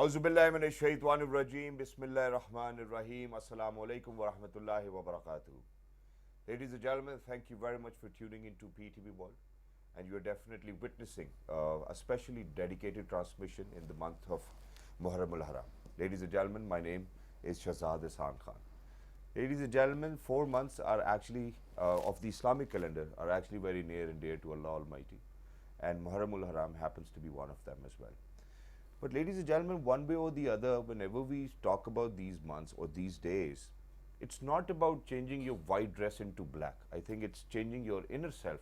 Auzubillahi minash shaitanir rajeem. Bismillahir rahmanir rahim. Assalamu alaikum wa rahmatullahi wa barakatuh. Ladies and gentlemen, thank you very much for tuning into PTV World. And you are definitely witnessing a specially dedicated transmission in the month of Muharram al-Haram. Ladies and gentlemen, my name is Shahzad Ihsan Khan. Ladies and gentlemen, 4 months are actually of the Islamic calendar are actually very near and dear to Allah Almighty, and Muharram al-Haram happens to be one of them as well. But ladies and gentlemen, one way or the other, whenever we talk about these months or these days, it's not about changing your white dress into black. I think it's changing your inner self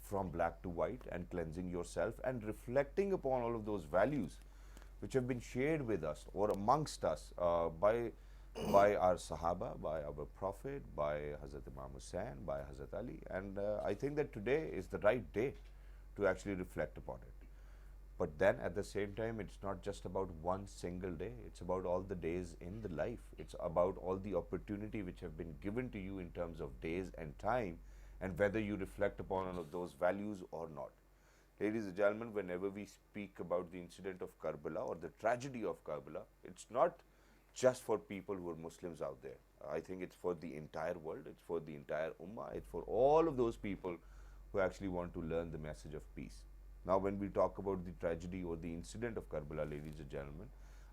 from black to white and cleansing yourself and reflecting upon all of those values which have been shared with us or amongst us by our Sahaba, by our Prophet, by Hazrat Imam Hussain, by Hazrat Ali. And I think that today is the right day to actually reflect upon it. But then at the same time, it's not just about one single day. It's about all the days in the life. It's about all the opportunity which have been given to you in terms of days and time, and whether you reflect upon all of those values or not. Ladies and gentlemen, whenever we speak about the incident of Karbala or the tragedy of Karbala, it's not just for people who are Muslims out there. I think it's for the entire world. It's for the entire Ummah. It's for all of those people who actually want to learn the message of peace. Now, when we talk about the tragedy or the incident of Karbala, ladies and gentlemen,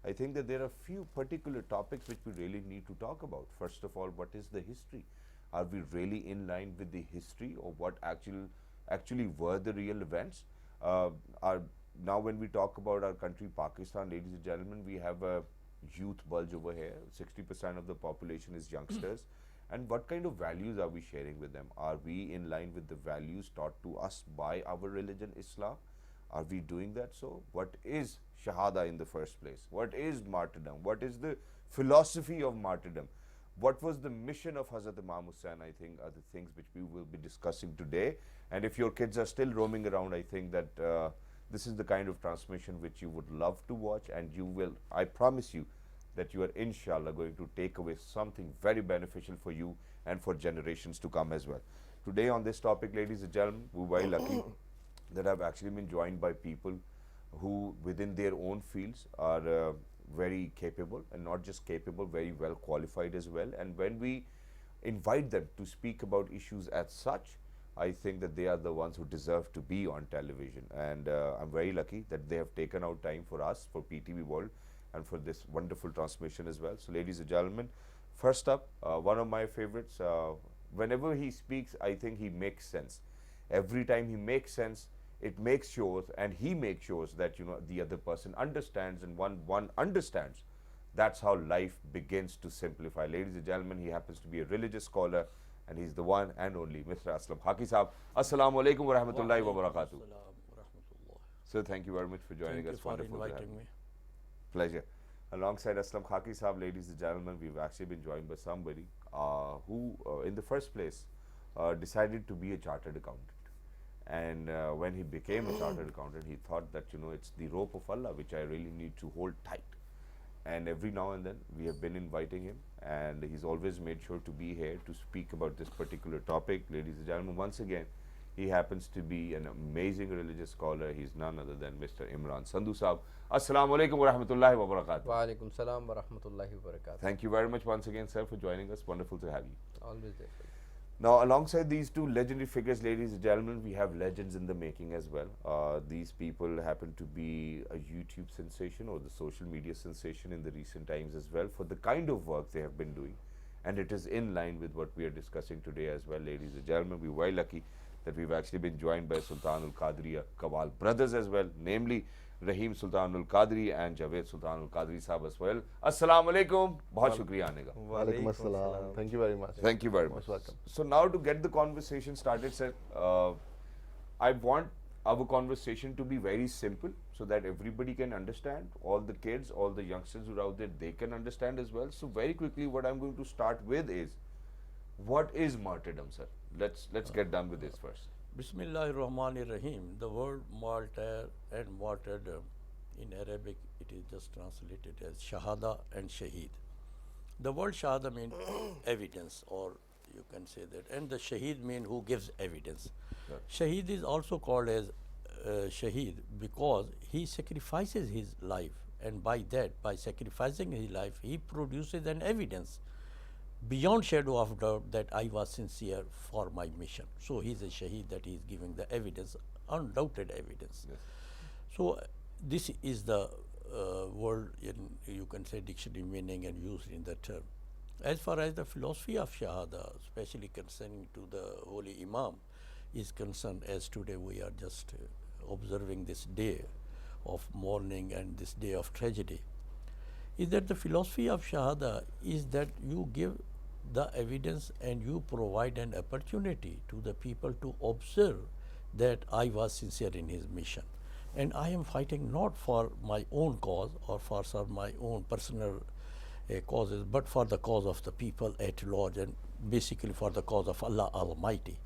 I think that there are few particular topics which we really need to talk about. First of all, what is the history? Are we really in line with the history, or what actually were the real events? Now, when we talk about our country, Pakistan, ladies and gentlemen, we have a youth bulge over here. 60% of the population is youngsters. And what kind of values are we sharing with them? Are we in line with the values taught to us by our religion, Islam? Are we doing that? So what is Shahada in the first place? What is martyrdom? What is the philosophy of martyrdom? What was the mission of Hazrat Imam Hussain? I think are the things which we will be discussing today. And if your kids are still roaming around, I think that this is the kind of transmission which you would love to watch, and you will, I promise you, that you are inshallah going to take away something very beneficial for you and for generations to come as well. Today on this topic, ladies and gentlemen, we're very lucky that I've actually been joined by people who within their own fields are very capable, and not just capable, very well qualified as well. And when we invite them to speak about issues as such, I think that they are the ones who deserve to be on television. And I'm very lucky that they have taken out time for us, for PTV World, and for this wonderful transmission as well. So ladies and gentlemen, first up, one of my favorites, whenever he speaks, I think he makes sense. Every time he makes sense, it makes sure, and he makes sure that, you know, the other person understands, and one understands. That's how life begins to simplify. Ladies and gentlemen, he happens to be a religious scholar, and he's the one and only Mr. Aslam Khaki Sahab. Assalamu alaikum wa rahmatullahi wa barakatuh. So thank you very much for joining us. Thank you for inviting me. Pleasure. Alongside Aslam Khaki Sahab, ladies and gentlemen, we've actually been joined by somebody who, in the first place, decided to be a chartered accountant. And when he became a chartered accountant, he thought that, you know, it's the rope of Allah which I really need to hold tight. And every now and then, we have been inviting him, and he's always made sure to be here to speak about this particular topic. Ladies and gentlemen, once again, he happens to be an amazing religious scholar. He's none other than Mr. IMRAN. SINDHU Sahab, Assalamu alaikum wa rahmatullahi wa barakatuh. Wa alaikum salam wa rahmatullahi wa barakatuh. Thank you very much once again, sir, for joining us. Wonderful to have you. Always there for you. Now, alongside these two legendary figures, ladies and gentlemen, we have legends in the making as well. These people happen to be a YouTube sensation or the social media sensation in the recent times as well, for the kind of work they have been doing. And it is in line with what we are discussing today as well, ladies and gentlemen. We're very lucky that we've actually been joined by Sultan al-Qadri Kawal brothers as well, namely RAHEEM Sultan al-Qadri and JAVAID Sultan al-Qadri Sahab as well. Assalamu alaikum. Bahut shukriya aane ka. Wa alaikum assalam. Thank you very much. Thank you very much. Most welcome. So now, to get the conversation started, sir, I want our conversation to be very simple so that everybody can understand. All the kids, all the youngsters who are out there, they can understand as well. So very quickly, what I'm going to start with is, what is martyrdom, sir? Let's get done with this first. Bismillahirrahmanirrahim. The word martyr and martyrdom in Arabic, it is just translated as shahada and shaheed. The word shahada means evidence, or you can say that, and the shaheed means who gives evidence. Right. Shaheed is also called as shaheed because he sacrifices his life and by that, by sacrificing his life, he produces an evidence beyond shadow of doubt that I was sincere for my mission. So he is a shaheed, that he is giving the evidence, undoubted evidence. Yes. So this is the word in, you can say, dictionary meaning and used in the term. As far as the philosophy of Shahada, especially concerning to the Holy Imam, is concerned, as today we are just observing this day of mourning and this day of tragedy, is that the philosophy of Shahada is that you give the evidence and you provide an opportunity to the people to observe that I was sincere in his mission. And I am fighting not for my own cause or for some my own personal causes, but for the cause of the people at large, and basically for the cause of Allah Almighty.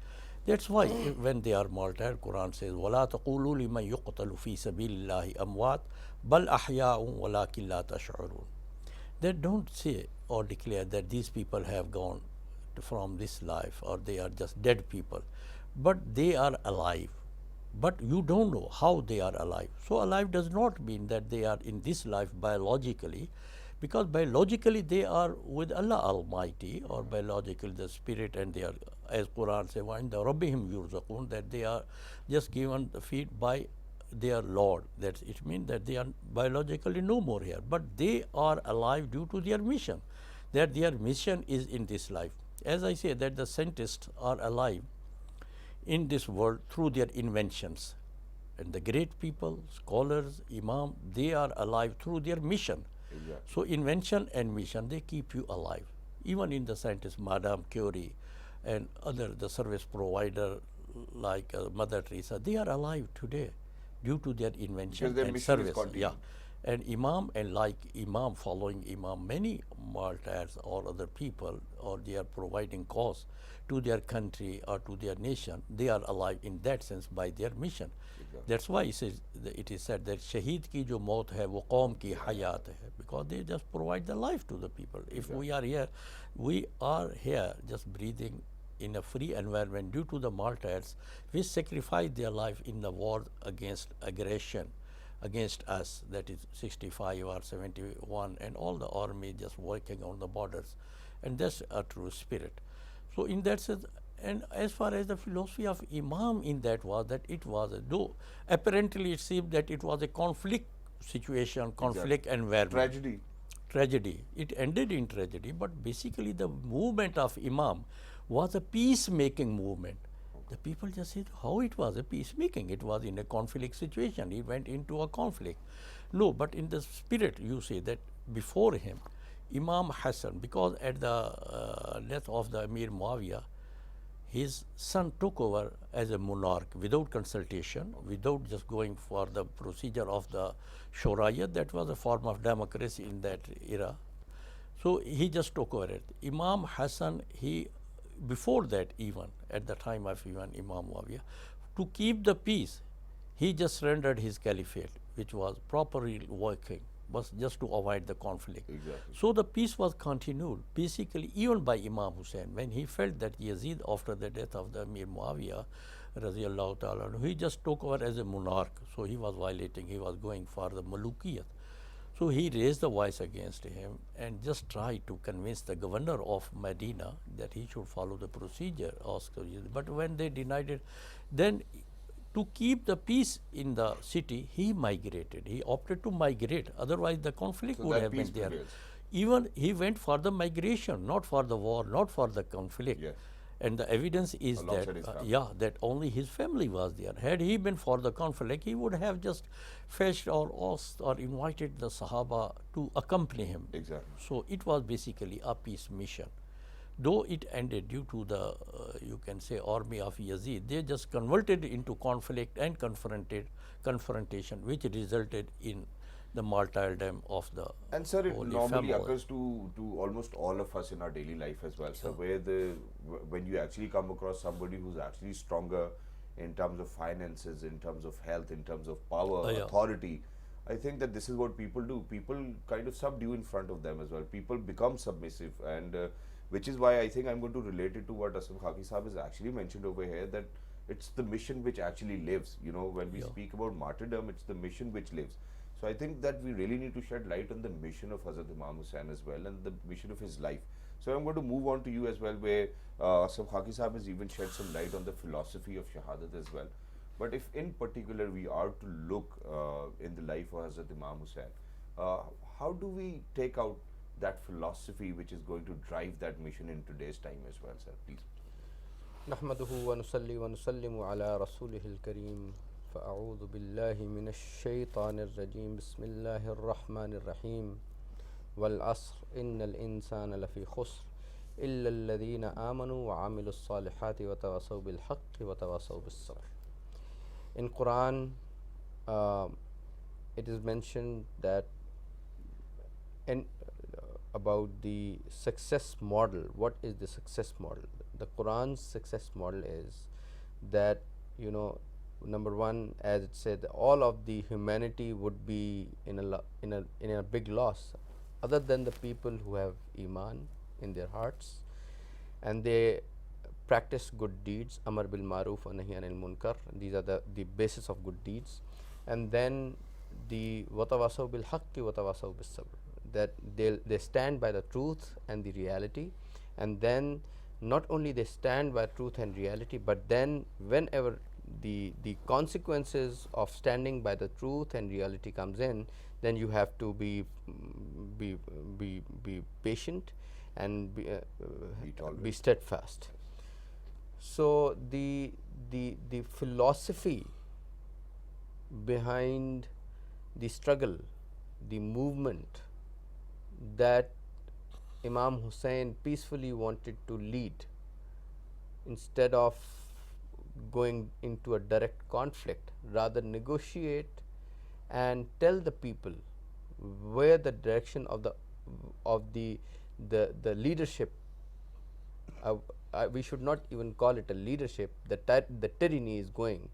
That's why when they are martyred, Quran says, وَلَا تَقُولُوا لِمَنْ يُقْتَلُ فِي سَبِيلِ اللَّهِ أَمْوَاتٌ بَلْ أَحْيَاءٌ وَلَكِنْ لَا تَشْعُرُونَ. They don't say or declare that these people have gone from this life or they are just dead people, but they are alive. But you don't know how they are alive. So alive does not mean that they are in this life biologically, because biologically they are with Allah Almighty, or biologically the spirit, and they are, as Quran says, وَعِنْدَ رَبِّهِمْ يُرْزَقُونَ, that they are just given the feed by their Lord. That it means that they are biologically no more here, but they are alive due to their mission, that their mission is in this life. As I say, that the scientists are alive in this world through their inventions, and the great people, scholars, imam, they are alive through their mission. Exactly. So invention and mission, they keep you alive. Even in the scientists, Madame Curie and other, the service provider like Mother Teresa, they are alive today due to their invention Because their and mission is service. continuing. And Imam, and like Imam, following Imam, many martyrs or other people, or they are providing cause to their country or to their nation, they are alive in that sense by their mission. Exactly. That's why it is said that Shaheed ki jo maut hai, wo qaum ki hayat hai, because they just provide the life to the people. If we are here just breathing in a free environment due to the martyrs, which sacrificed their life in the war against aggression against us, that is 65 or 71, and all the army just working on the borders, and that's a true spirit. So in that sense, and as far as the philosophy of Imam in that was that it was, though apparently it seemed that it was a conflict situation, conflict environment. Tragedy. It ended in tragedy, but basically the movement of Imam was a peacemaking movement. The people just said how it was a peacemaking. It was in a conflict situation. He went into a conflict. No, but in the spirit, you say that before him, Imam Hassan, because at the death of the Amir Muawiyah, his son took over as a monarch without consultation, without just going for the procedure of the Shuraya. That was a form of democracy in that era. So he just took over it. Imam Hassan, before that, even at the time of even Imam Muawiyah, to keep the peace, he just surrendered his caliphate, which was properly working, was just to avoid the conflict. Exactly. So the peace was continued, basically even by Imam Hussain, when he felt that Yazid, after the death of the Amir Muawiyah, Raziyallahu ta'ala, he just took over as a monarch. So he was violating, he was going for the Malukiyat. So he raised the voice against him and just tried to convince the governor of Medina that he should follow the procedure. But when they denied it, then to keep the peace in the city, he migrated. He opted to migrate. Otherwise, the conflict would have been there. Prevails. Even he went for the migration, not for the war, not for the conflict. Yes. And the evidence is Alongside his that, family. that only his family was there. Had he been for the conflict, he would have just fetched or asked or invited the Sahaba to accompany him. Exactly. So it was basically a peace mission. Though it ended due to the, you can say, army of Yazid, they just converted into conflict and confrontation, which resulted in the martyrdom of the And sir, it Holy normally Family. occurs to almost all of us in our daily life as well. So where when you actually come across somebody who's actually stronger in terms of finances, in terms of health, in terms of power, authority, I think that this is what people do. People kind of subdue in front of them as well. People become submissive, and which is why I think I'm going to relate it to what Aslam Khaki Sahab has actually mentioned over here, that it's the mission which actually lives. You know, when we speak about martyrdom, it's the mission which lives. So I think that we really need to shed light on the mission of Hazrat Imam Hussain as well, and the mission of his life. So I'm going to move on to you as well, where some Khaki Sahib has even shed some light on the philosophy of Shahadat as well. But if in particular we are to look in the life of Hazrat Imam Hussain, uh, how do we take out that philosophy which is going to drive that mission in today's time as well, sir? Please. نحمده ونصلي ونسلم على رسوله الكريم فأعوذ بالله من الشيطان الرجيم بسم الله الرحمن الرحيم والعصر إن الإنسان لفي خسر إلا الذين آمنوا وعملوا الصالحات وتواصوا بالحق وتواصوا بالصبر. In Quran, it is mentioned that about the success model. What is the success model? The Quran's success model is that, you know, number one, as it said, all of the humanity would be in a big loss, other than the people who have iman in their hearts and they practice good deeds, amar bil maruf wa nahi anil munkar. These are the basis of good deeds. And then the watawasaw bil haqqi watawasaw bis sabr, that they stand by the truth and the reality. And then not only they stand by truth and reality, but then whenever the consequences of standing by the truth and reality comes in, then you have to be patient and be steadfast. So the philosophy behind the struggle, the movement that Imam Hussain peacefully wanted to lead, instead of going into a direct conflict, rather negotiate and tell the people where the direction of the leadership, we should not even call it a leadership, the tyranny is going.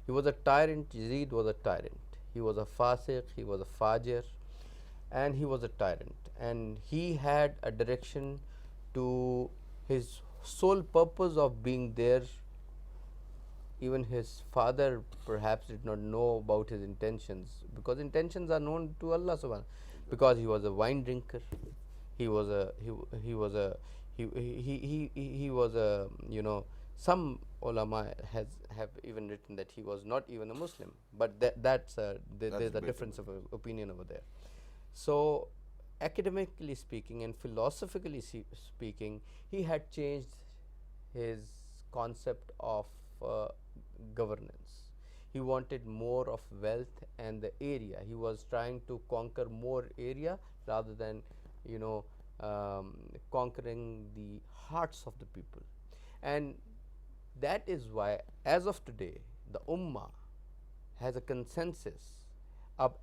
He was a tyrant. Yazid was a tyrant. He was a fasiq, he was a fajr, and he was a tyrant, and he had a direction to his sole purpose of being there. Even his father perhaps did not know about his intentions, because intentions are known to Allah subhanahu, because he was a wine drinker, he was a you know, some ulama have even written that he was not even a Muslim, but there's a difference of opinion over there. So academically speaking and philosophically speaking, he had changed his concept of governance. He wanted more of wealth and the area. He was trying to conquer more area rather than, you know, conquering the hearts of the people. And that is why, as of today, the Ummah has a consensus,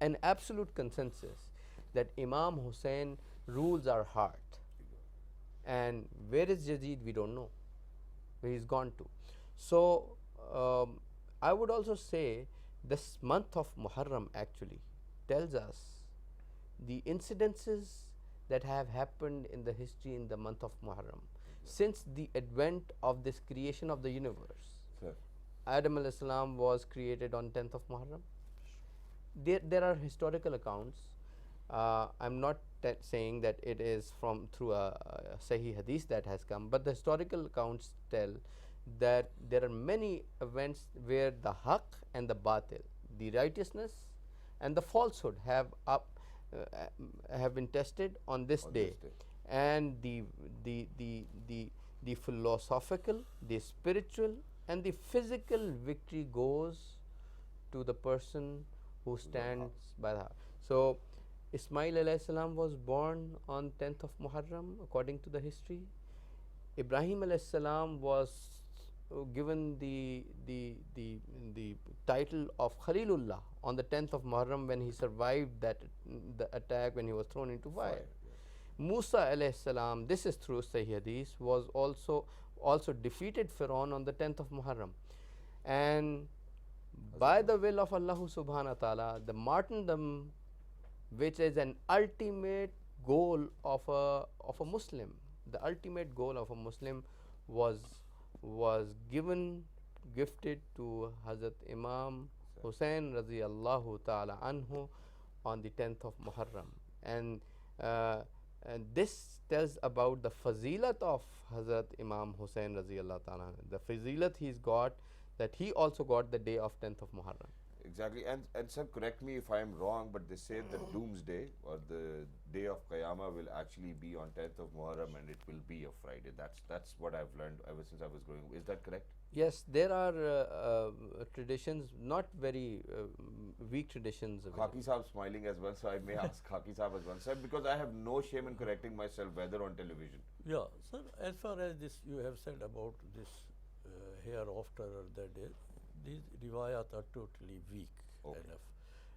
an absolute consensus, that Imam Hussain rules our heart. And where is Yazid? We don't know where he's gone to. So I would also say this month of Muharram actually tells us the incidences that have happened in the history in the month of Muharram since the advent of this creation of the universe. Sir. Adam alayhi salam was created on 10th of Muharram. There are historical accounts. I'm not saying that it is through a Sahih Hadith that has come, but the historical accounts tell that there are many events where the haq and the batil, the righteousness and the falsehood have been tested on this day. And the philosophical, the spiritual and the physical victory goes to the person who stands by the heart. So Ismail alayhi salam was born on 10th of Muharram according to the history. Ibrahim alayhi salam was given the title of Khalilullah on the 10th of Muharram when he survived the attack when he was thrown into fire. Musa alayhi salam, this is through Sahih Hadith, was also defeated Pharaoh on the 10th of Muharram. And by the will of Allah subhanahu wa ta'ala, the martyrdom, which is an ultimate goal of a Muslim, the ultimate goal of a Muslim was gifted to Hazrat Imam Hussain radiyallahu ta'ala anhu on the 10th of Muharram, and this tells about the fazilat of Hazrat Imam Hussain Raziyallahu Ta'ala, the fazilat he's got, that he also got the day of 10th of Muharram. Exactly, and sir, correct me if I am wrong, but they say the doomsday or the day of Qiyamah will actually be on 10th of Muharram, and it will be a Friday. That's what I've learned ever since I was growing up. Is that correct? Yes, there are traditions, not very weak traditions. Khaki Saab smiling as well, so I may ask Khaki Saab as well, sir, because I have no shame in correcting myself, whether on television. Yeah, sir, as far as this you have said about this hereafter or that day, these riwayat are totally weak enough.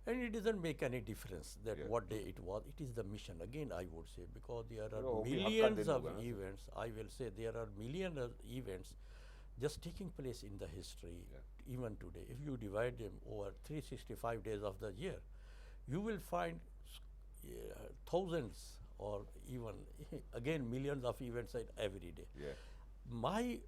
And it doesn't make any difference that what day it was. It is the mission, again I would say, because there are millions of events. I will say there are millions of events just taking place in the history, even today. If you divide them over 365 days of the year, you will find thousands or even again millions of events every day. My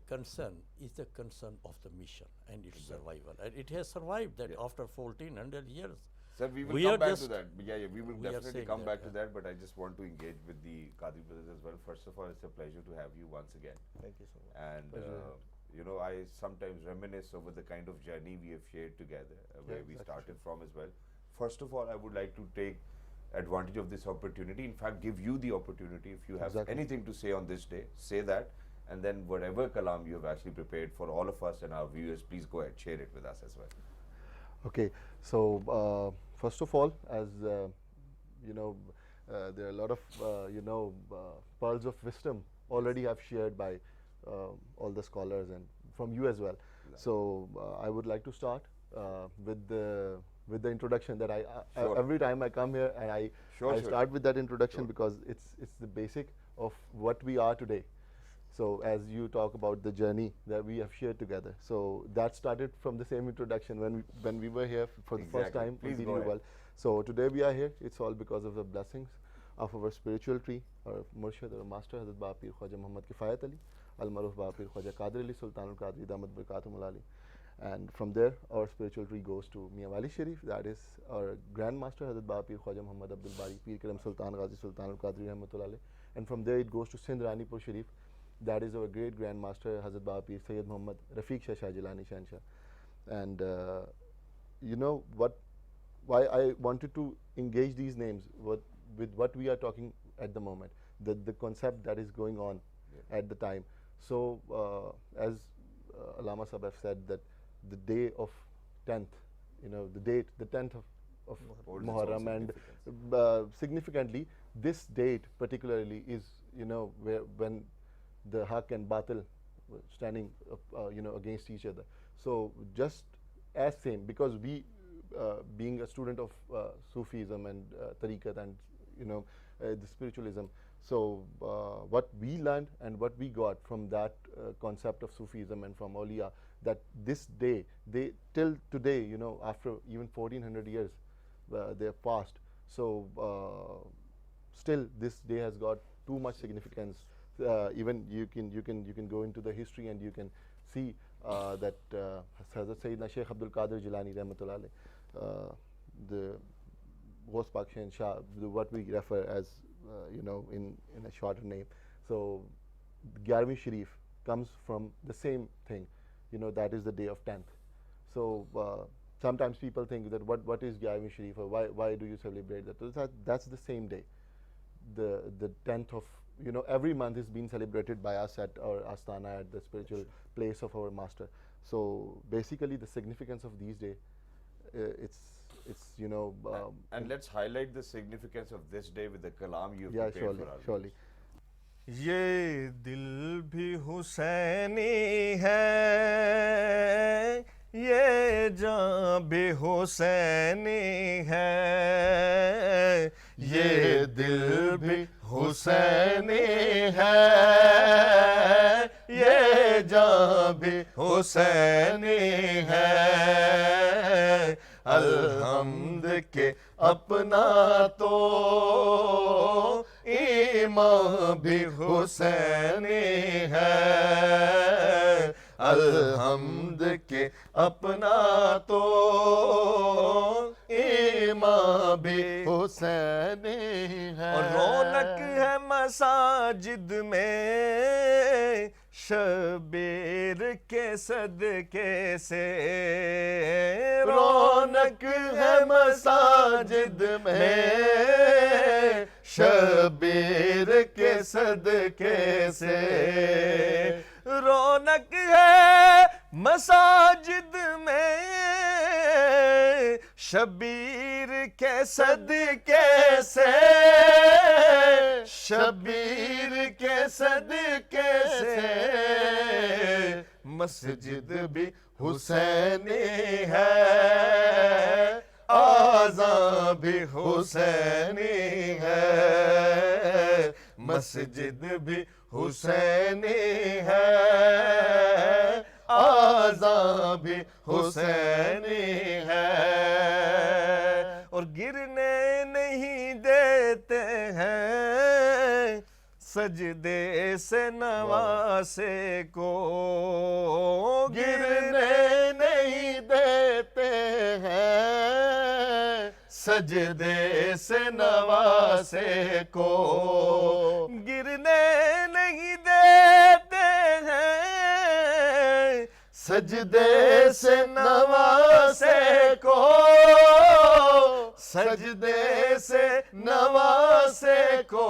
concern is the concern of the mission and its survival, and it has survived that after 1400 years. Sir, we will come back to that. We will definitely come back to that, but I just want to engage with the Qadri brothers as well. First of all, it's a pleasure to have you once again. Thank you so much. And you know, I sometimes reminisce over the kind of journey we have shared together, where we started from as well. First of all, I would like to take advantage of this opportunity, in fact give you the opportunity, if you have anything to say on this day, say that, and then whatever kalam you have actually prepared for all of us and our viewers, please go ahead, share it with us as well. Okay, so first of all, as you know, there are a lot of pearls of wisdom already have shared by all the scholars and from you as well. So I would like to start with the introduction that I every time I come here and I start with that introduction because it's the basic of what we are today. So as you talk about the journey that we have shared together, so that started from the same introduction when we were here for the first time. Please go ahead. So today we are here. It's all because of the blessings of our spiritual tree, our Murshid, our master, Hazrat Bapir Khwaja Muhammad Kifayat Ali, Al-Maruf Bapir Khwaja Qadri Ali, Sultan al-Qadri Damat Barakatum Ali. And from there, our spiritual tree goes to Mian Wali Sharif, that is our Grand Master Hazrat Bapir Khwaja Muhammad Abdul Bari Pir Karam Sultan Ghazi Sultan al-Qadri Rahmatullah Alayh. And from there it goes to Sindh Ranipur Sharif, that is our great Grand Master Hazrat Bapir Sayyid Muhammad Rafiq Shah Shah Jilani Shansha. And you know why I wanted to engage these names with what we are talking at the moment, the concept that is going on at the time. So as Allama Sahab have said, that the day of 10th, you know, the 10th of Muharram, and significantly this date particularly is, you know, when the Haq and Batil were standing you know, against each other. So just as same, because we being a student of Sufism and Tariqat and, you know, the spiritualism, so what we learned and what we got from that concept of Sufism and from Awliya, that this day, they till today, you know, after even 1400 years they have passed, so still this day has got too much significance. Even you can go into the history and you can see that Hazrat Sayyidina Sheikh Abdul Qadir Jilani Rahmatullah Alayh, the Ghaus Pak Shah, what we refer as you know, in a shorter name. So 11th Sharif comes from the same thing, you know, that is the day of 10th. So sometimes people think that what is 11th Sharif, or why do you celebrate that? That's the same day. The 10th of, you know, every month is being celebrated by us at our Astana, at the spiritual place of our master. So basically the significance of these days, it's you know, and let's highlight the significance of this day with the kalam you have prepared for us. Surely. ये दिल भी हुसैनी है, ये जान भी हुसैनी है, ये दिल भी हुसैनी है, ये जान भी हुसैनी है, अलहम्द के अपना तो ईमान भी हुसैनी है, अलहम्द के अपना तो امام بھی حسینی ہے اور رونق ہے مساجد میں شبیر کے صدقے سے رونق ہے مساجد میں شبیر کے صدقے سے رونق ہے مساجد میں شبیر کے صدقے سے شبیر کے صدقے سے مسجد بھی حسینی ہے آذان بھی حسینی ہے مسجد بھی حسینی ہے آذان بھی حسینی ہے اور گرنے نہیں دیتے ہیں سجدے سے نواسے کو گرنے نہیں دیتے ہیں سجدے سے نواسے کو گرنے نہیں دیتے ہیں سجدے سے نواسے کو سجدے سے نواسے کو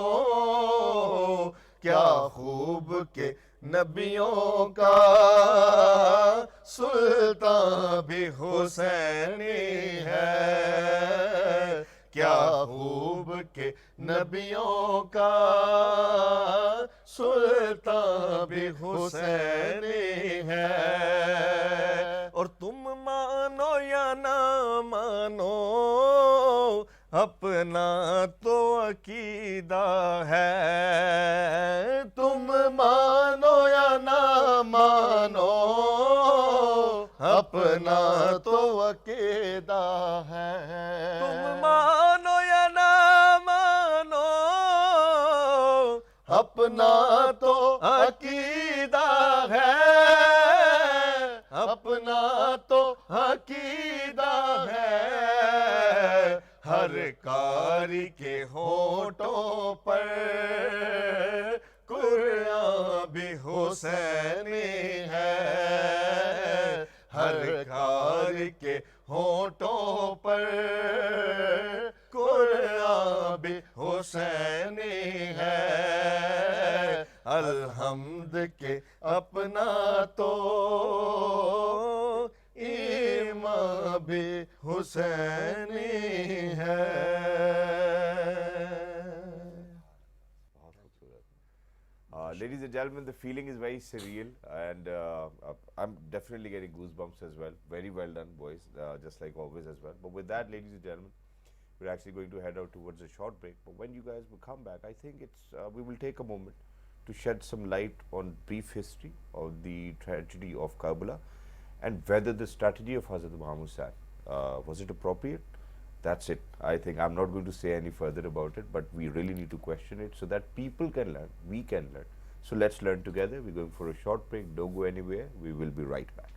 کیا خوب کہ نبیوں کا سلطان بھی حسینی ہے کیا خوب کہ نبیوں کا سلطان بھی حسینی ہے اور تم مانو یا نہ مانو اپنا تو عقیدہ ہے تم مانو یا نہ مانو اپنا تو عقیدہ ہے تم مانو یا نہ مانو اپنا تو عقیدہ ہے اپنا تو عقیدہ ہے ہر قاری کے ہونٹوں پر قرآن بھی حسینی ہے ہر قاری کے ہونٹوں پر قرآن بھی حسینی ہے الحمد کے اپنا تو امام بھی حسینی ہے Ladies and gentlemen, the feeling is very surreal, and I'm definitely getting goosebumps as well. Very well done, boys, just like always as well. But with that, ladies and gentlemen, we're actually going to head out towards a short break. But when you guys will come back, I think we will take a moment to shed some light on brief history of the tragedy of Karbala and whether the strategy of Hazrat Muhammad was it appropriate? That's it. I think I'm not going to say any further about it, but we really need to question it so that people can learn, we can learn. So let's learn together. We're going for a short break. Don't go anywhere. We will be right back.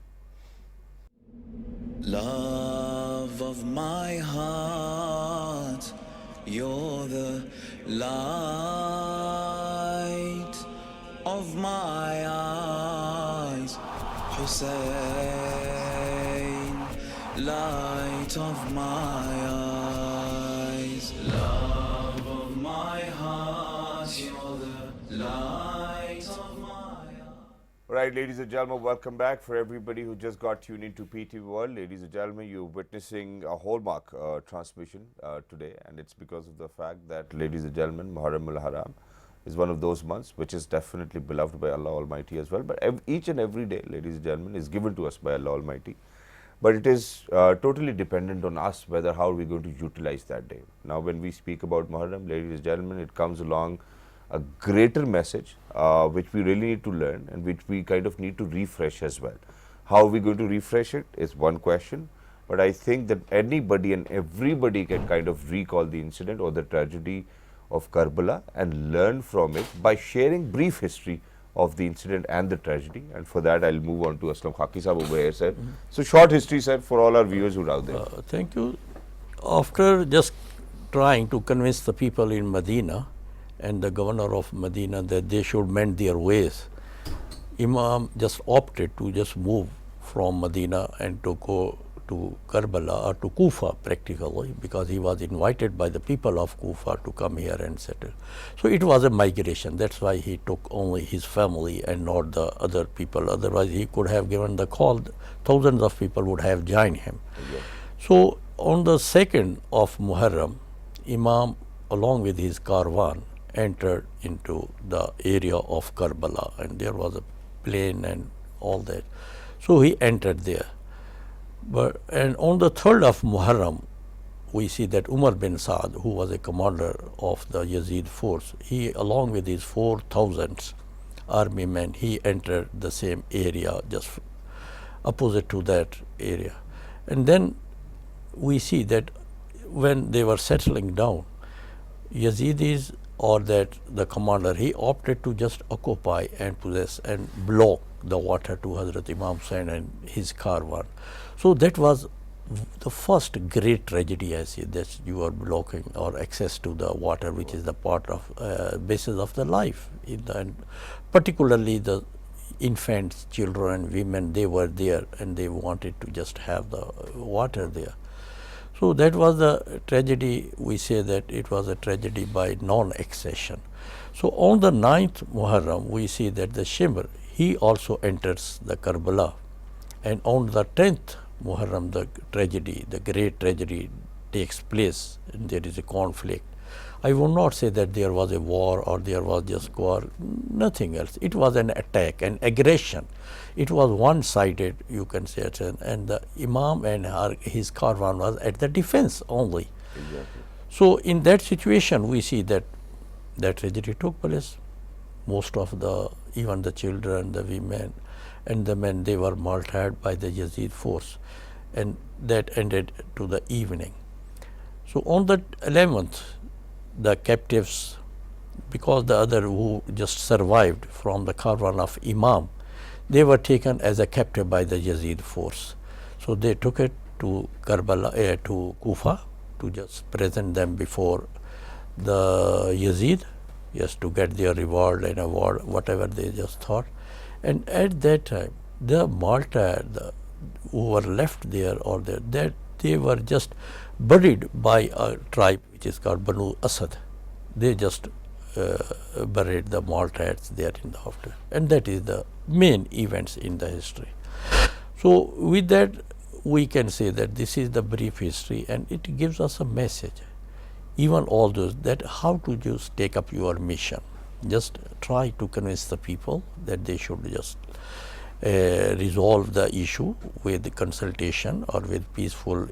Love of my heart, you're the light of my eyes, Hussein, light of my eyes, love of my heart, you're the light of my eyes. All right, ladies and gentlemen, welcome back. For everybody who just got tuned into PTV World, ladies and gentlemen, you're witnessing a hallmark transmission today, and it's because of the fact that, ladies and gentlemen, Muharram al-Haram is one of those months which is definitely beloved by Allah Almighty as well. But each and every day, ladies and gentlemen, is given to us by Allah Almighty. But it is totally dependent on us whether how we're going to utilize that day. Now, when we speak about Muharram, ladies and gentlemen, it comes along a greater message which we really need to learn and which we kind of need to refresh as well. How are we going to refresh it is one question, but I think that anybody and everybody can kind of recall the incident or the tragedy of Karbala and learn from it by sharing brief history of the incident and the tragedy. And for that, I'll move on to Aslam KHAKI sahab over here, sir. So short history, sir, for all our viewers who are out there. Thank you. after just trying to convince the people in Medina and the governor of Medina that they should mend their ways, Imam just opted to just move from Medina and to go to Karbala or to Kufa practically, because he was invited by the people of Kufa to come here and settle. So it was a migration. That's why he took only his family and not the other people. Otherwise he could have given the call. Thousands of people would have joined him. So on the 2nd of Muharram, Imam along with his caravan entered into the area of Karbala, and there was a plain and all that. So he entered there. And on the 3rd of Muharram, we see that Umar bin Saad, who was a commander of the Yazid force, he along with his 4,000 army men, he entered the same area just opposite to that area. And then we see that when they were settling down, Yazidis or that the commander, he opted to just occupy and possess and block the water to Hazrat Imam Hussain and his caravan. So that was the first great tragedy, I see, that you are blocking or access to the water, which is the part of basis of the life. And particularly the infants, children, women, they were there and they wanted to just have the water there. So that was the tragedy. We say that it was a tragedy by non-accession. So on the 9th Muharram, we see that the Shimr, he also enters the Karbala. And on the 10th Muharram, the tragedy, the great tragedy takes place, and there is a conflict. I will not say that there was a war or there was just war, nothing else. It was an attack, an aggression. It was one-sided, you can say it, and the Imam and his caravan was at the defense only. Exactly. So in that situation, we see that that tragedy took place. Most of even the children, the women, and the men, they were martyred by the Yazid force, and that ended to the evening. So on the 11th, the captives, because the other who just survived from the caravan of Imam, they were taken as a captive by the Yazid force. So they took it to Karbala, to Kufa, to just present them before the Yazid, just to get their reward and award, whatever they just thought. And at that time, the martyrs who were left there or there, that they were just buried by a tribe which is called Banu Asad. They just buried the martyrs there in the after, and that is the main events in the history. So with that, we can say that this is the brief history, and it gives us a message. Even all those, that how to just take up your mission. Just try to convince the people that they should just resolve the issue with consultation or with peaceful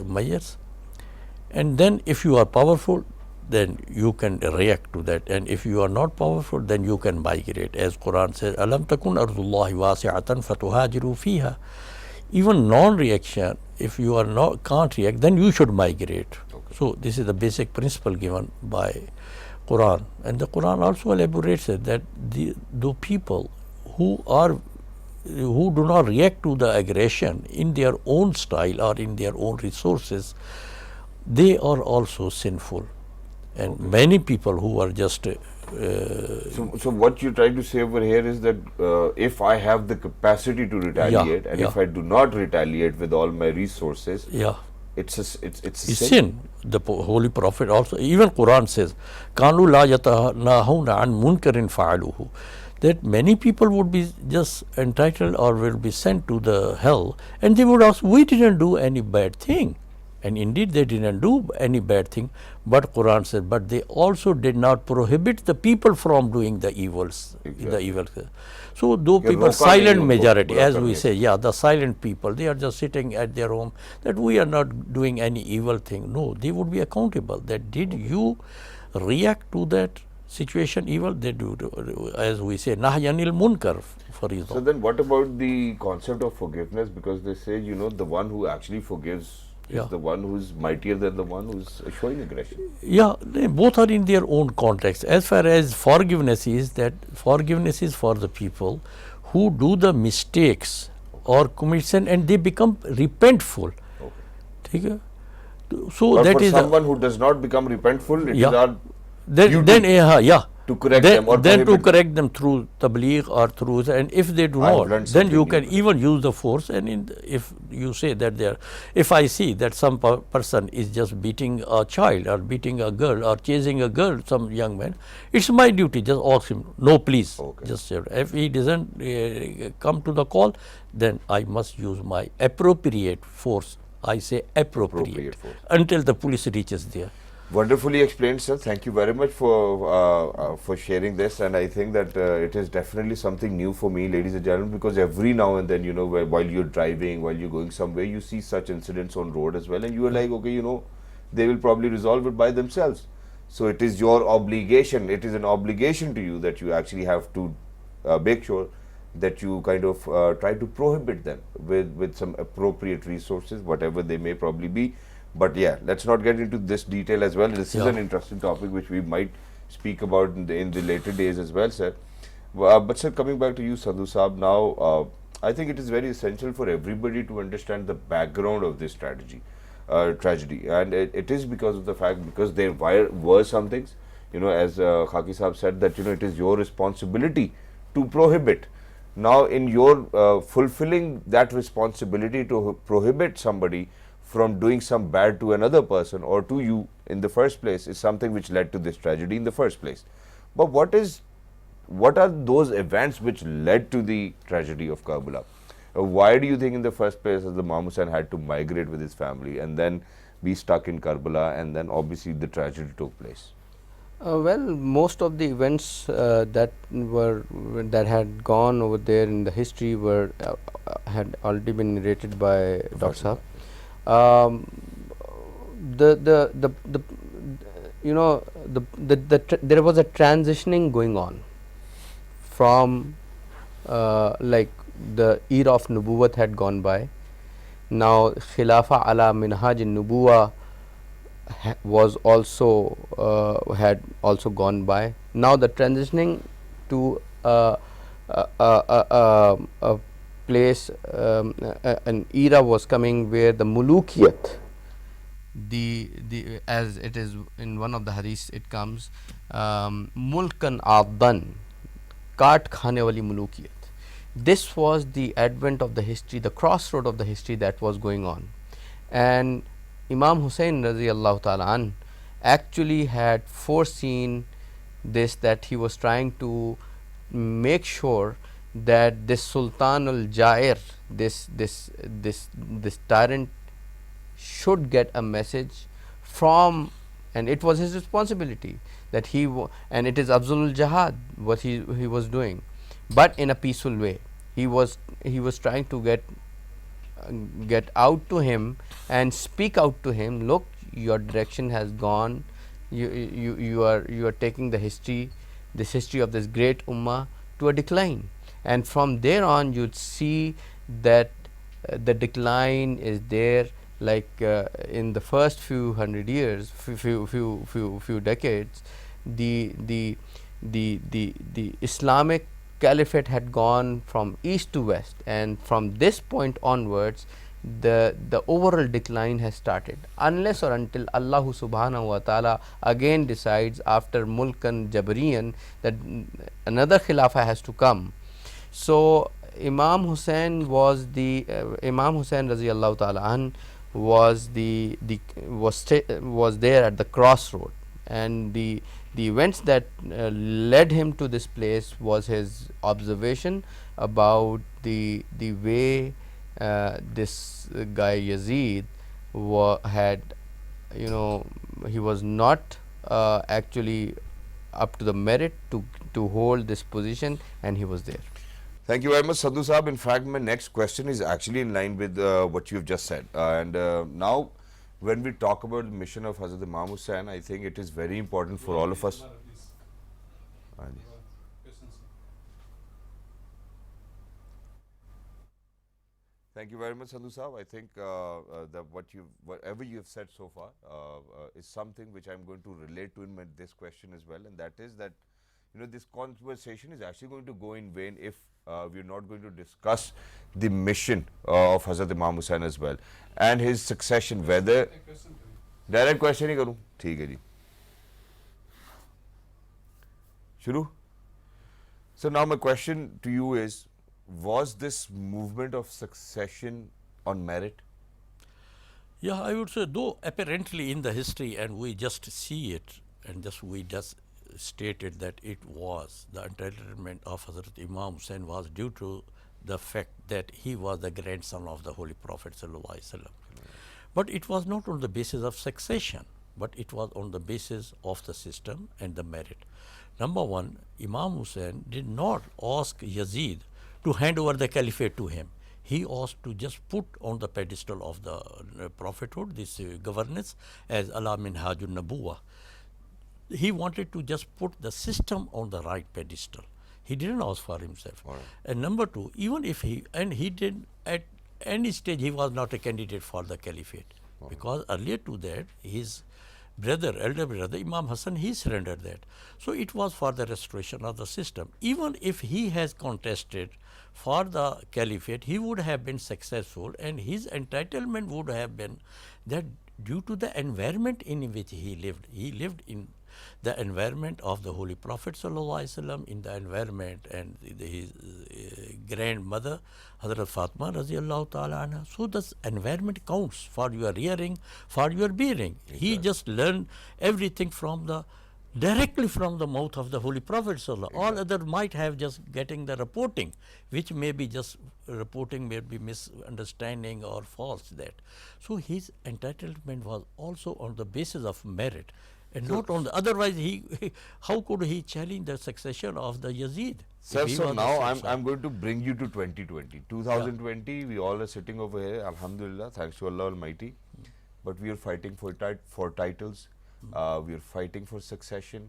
measures. And then if you are powerful, then you can react to that, and if you are not powerful, then you can migrate. As Quran says, Alam takun ardullahi wasi'atan fatuhajiru fiha. Even non-reaction, if you are can't react, then you should migrate. Okay. So this is the basic principle given by Quran, and the Quran also elaborates it that the people who do not react to the aggression in their own style or in their own resources, they are also sinful. And okay. Many people who are just so what you try to say over here is that if I have the capacity to retaliate, and if I do not retaliate with all my resources, it's a sin. The Holy Prophet also, even Quran says, "Kanu la yatanahuna an munkarin fa'aluhu," that many people would be just entitled or will be sent to the hell, and they would ask, "We didn't do any bad thing." And indeed they didn't do any bad thing, but Quran said, but they also did not prohibit the people from doing the evils. Exactly. The evil. So those people, silent majority, as we say, the silent people, they are just sitting at their home, that we are not doing any evil thing. No, they would be accountable. That did you react to that situation evil? They do, as we say, nahyanil munkar, for example. So then what about the concept of forgiveness? Because they say, the one who actually forgives is the one who is mightier than the one who is showing aggression. Yeah, they both are in their own context. As far as forgiveness is, that forgiveness is for the people who do the mistakes or commit sin and they become repentful. Okay. So But that for is someone who does not become repentful, it is Yeah. our duty then yeah. to correct them or then to prohibit them. correct them through tabligh or through, and if they do I have not, learned then you something can new today. even use the force. And if you say that they are, if I see that some person is just beating a child or beating a girl or chasing a girl, some young man, it's my duty just ask him, no please, Okay. just say, if he doesn't come to the call, then I must use my appropriate force. I say appropriate force. until the police reaches there. Wonderfully explained, sir. Thank you very much for sharing this, and I think that it is definitely something new for me, ladies and gentlemen, because every now and then, you know, while you're driving, while you're going somewhere, you see such incidents on road as well, and you are like, okay, you know, they will probably resolve it by themselves. So it is your obligation. It is an obligation to you that you actually have to make sure that you kind of try to prohibit them with some appropriate resources, whatever they may probably be. But yeah, let's not get into this detail as well. This is an interesting topic which we might speak about in the later days as well, sir. But sir, coming back to you, Sandhu Saab, now I think it is very essential for everybody to understand the background of this tragedy, and it is because of the fact, because there were some things, you know, as Khaki Saab said, that, you know, it is your responsibility to prohibit. Now, in your fulfilling that responsibility to prohibit somebody from doing some bad to another person or to you in the first place is something which led to this tragedy in the first place. But what are those events which led to the tragedy of Karbala? Why do you think in the first place the Imam Hussain had to migrate with his family and then be stuck in Karbala, and then obviously the tragedy took place? Well, most of the events that had gone over there in the history were had already been narrated by Dr. Saab. There was a transitioning going on from like the era of Nubuwat had gone by. Now Khilafa ala Minhaj Nubuwa was also had also gone by. Now the transitioning to a place, an era was coming where the mulukiyat, the as it is in one of the hadiths, it comes mulkan addan, kaat khane wali mulukiyat. This was the advent of the history, the crossroad of the history that was going on, and Imam Hussain radiyallahu ta'ala an actually had foreseen this, that he was trying to make sure that this Sultan al-Jair, this tyrant, should get a message from, and it was his responsibility that and it is Abzul Jihad what he was doing, but in a peaceful way. He was trying to get out to him and speak out to him, look, your direction has gone, you are taking this history of this great ummah to a decline, and from there on you'd see that the decline is there, like in the first few hundred years, few decades, the Islamic Caliphate had gone from east to west, and from this point onwards the overall decline has started, unless or until Allah subhanahu wa ta'ala again decides after Mulkan Jabriyan that another Khilafah has to come. So Imam Hussain radiyallahu ta'ala an was there at the crossroad, and the events that led him to this place was his observation about the way this guy Yazid had, you know, he was not actually up to the merit to hold this position, and he was there. Thank you very much, Sandhu Saab. In fact, my next question is actually in line with what you've just said. And now, when we talk about the mission of Hazrat Imam Hussain, I think it is very important for all of us. Thank you very much, Sandhu Saab. I think whatever you have said so far is something which I'm going to relate to in this question as well, and that is that, you know, this conversation is actually going to go in vain if we're not going to discuss the mission of Hazrat Imam Hussain as well and his succession, whether direct question ही करूं? ठीक है जी, शुरू. So now my question to you is, was this movement of succession on merit? Yeah, I would say, though apparently in the history, and we just see it, and we just stated that it was the entitlement of Hazrat Imam Hussain was due to the fact that he was the grandson of the Holy Prophet sallallahu alaihi wasallam. But it was not on the basis of succession, but it was on the basis of the system and the merit. Number one, Imam Hussain did not ask Yazid to hand over the caliphate to him. He asked to just put on the pedestal of the prophethood this governance as Ala Minhajun Nabuwa. He wanted to just put the system on the right pedestal. He didn't ask for himself. Right. And number two, even if he did at any stage, he was not a candidate for the caliphate. Right. Because earlier to that, his brother, elder brother, Imam Hassan, he surrendered that. So it was for the restoration of the system. Even if he has contested for the caliphate, he would have been successful, and his entitlement would have been that due to the environment in which he lived in the environment of the Holy Prophet sallallahu alaihi wasallam, in the environment and his grandmother Hazrat Fatima radiallahu ta'ala anha. So this environment counts for your rearing, for your bearing. Exactly. He just learned everything directly from the mouth of the Holy Prophet sallallahu. Exactly. All other might have just getting the reporting, which may be just reporting, may be misunderstanding or false that. So his entitlement was also on the basis of merit. And so not on the, otherwise how could he challenge the succession of the Yazid? Sir, so now I'm going to bring you to 2020. 2020, yeah. We all are sitting over here, alhamdulillah, thanks to Allah Almighty. But we are fighting for titles, we are fighting for succession,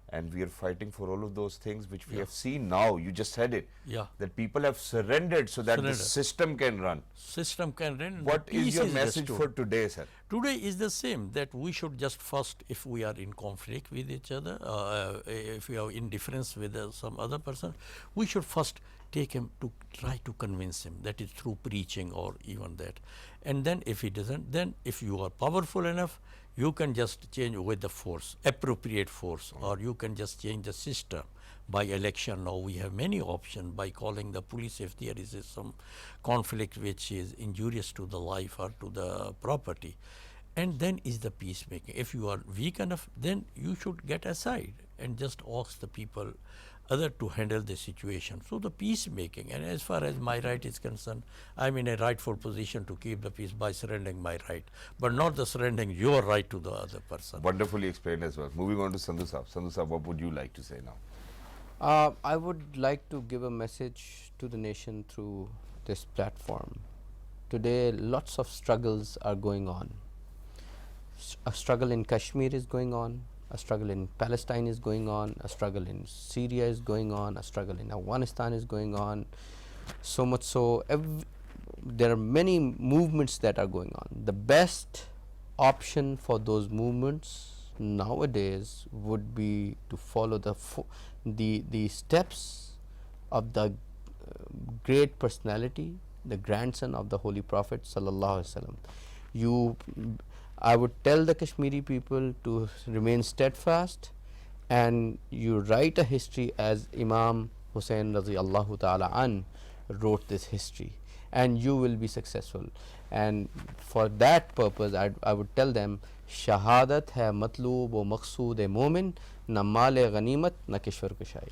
and we are fighting for all of those things which we have seen now. You just said it. Yeah. That people have surrendered so that the system can run. System can run. What is your message for today, sir? Today is the same, that we should just first, if we are in conflict with each other, if we are in difference with some other person, we should first take him to try to convince him, that is through preaching or even that. And then if he doesn't, then if you are powerful enough, you can just change with the force, appropriate force, or you can just change the system by election. Now we have many options, by calling the police if there is some conflict which is injurious to the life or to the property. And then is the peacemaking. If you are weak enough, then you should get aside and just ask the people other to handle the situation. So the peacemaking, and as far as my right is concerned, I'm in a rightful position to keep the peace by surrendering my right, but not the surrendering your right to the other person. Wonderfully explained as well. Moving on to Sindhu Sahab. Sindhu Sahab, what would you like to say now? I would like to give a message to the nation through this platform. Today, lots of struggles are going on. A struggle in Kashmir is going on. A struggle in Palestine is going on, a struggle in Syria is going on, a struggle in Afghanistan is going on. So much so, there are many movements that are going on. The best option for those movements nowadays would be to follow the steps of the great personality, the grandson of the Holy Prophet sallallahu alaihi wasallam. I would tell the Kashmiri people to remain steadfast, and you write a history as Imam Hussain radiyallahu ta'ala an wrote this history, and you will be successful. And for that purpose, I would tell them, shahadat hai matloob wa maqsood e momin, na maal-e ghanimat na kishwar kushayi.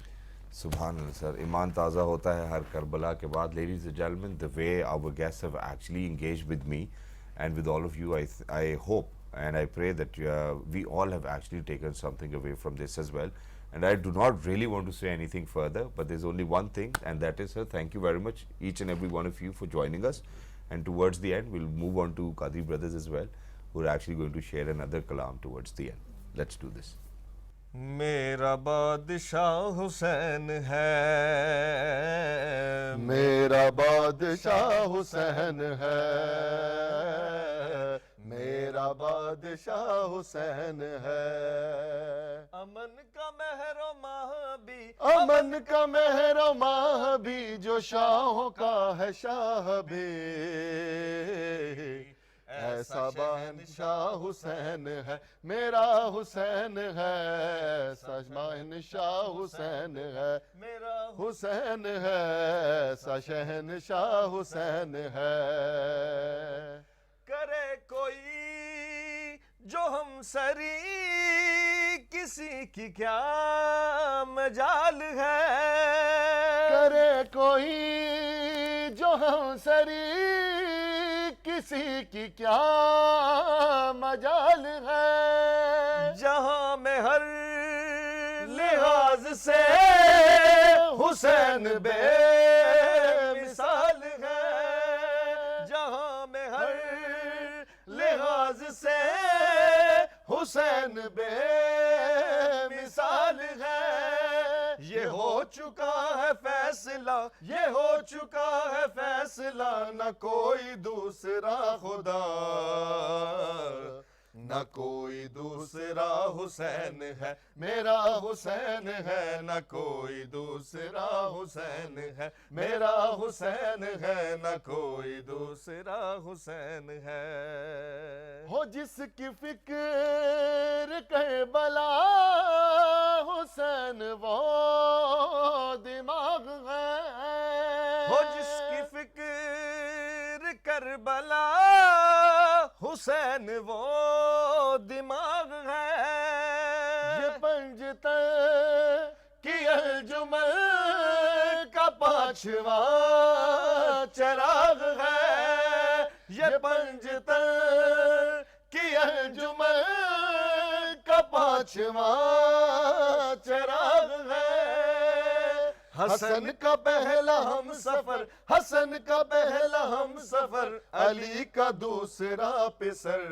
Subhanallah, sir. Iman taza hota hai har Karbala ke baad. Ladies and gentlemen, the way our guests have actually engaged with me and with all of you, I hope and I pray that we all have actually taken something away from this as well. And I do not really want to say anything further, but there's only one thing, and that is, sir, thank you very much, each and every one of you, for joining us. And towards the end, we'll move on to Qadri brothers as well, who are actually going to share another kalam towards the end. Let's do this. मेरा बादशाह हुसैन है, मेरा बादशाह हुसैन है, मेरा बादशाह हुसैन है। अमन का महरो माह भी, अमन का महरो माह भी, जो शाहों का है शाह भी, ایسا شہنشاہ حسین ہے میرا حسین ہے، ایسا شہنشاہ حسین ہے میرا حسین ہے، ایسا شہنشاہ حسین ہے۔ کرے کوئی جو ہم سری کسی کی کیا مجال ہے، کرے کوئی جو ہم سری کسی کی کیا مجال ہے، جہاں میں ہر لحاظ سے حسین بے مثال ہے، جہاں میں ہر لحاظ سے حسین بے مثال ہے۔ یہ ہو چکا ہے فیصلہ، یہ ہو چکا ہے فیصلہ، نہ کوئی دوسرا خدا، نہ کوئی دوسرا حسین ہے میرا حسین ہے، نہ کوئی دوسرا حسین ہے میرا حسین ہے، نہ کوئی دوسرا حسین ہے۔ ہو جس کی فکر کربلا حسین وہ دماغ ہے، ہو جس کی فکر کربلا حسین وہ دماغ ہے، یہ پنجتن کی انجمن کا پانچواں چراغ ہے، یہ پنجتن کی انجمن کا پانچواں چراغ ہے۔ حسن کا پہلا ہم سفر، حسن کا پہلا ہم سفر، علی کا دوسرا پسر،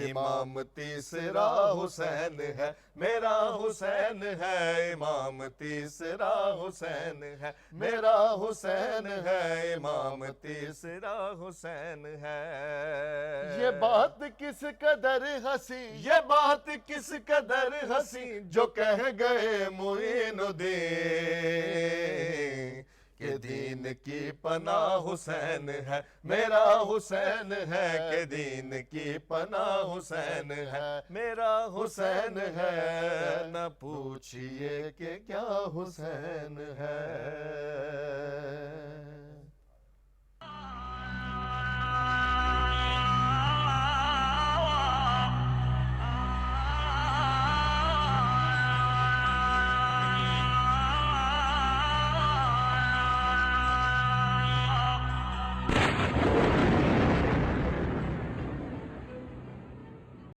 امام تیسرا حسین ہے میرا حسین ہے، امام تیسرا حسین ہے میرا حسین ہے، امام تیسرا حسین ہے۔ یہ بات کس قدر ہنسی، یہ بات کس قدر ہنسی، جو کہہ گئے معین الدین کہ دین کی پناہ حسین ہے میرا حسین ہے، کہ دین کی پناہ حسین ہے میرا حسین ہے، نہ پوچھئے کہ کیا حسین ہے۔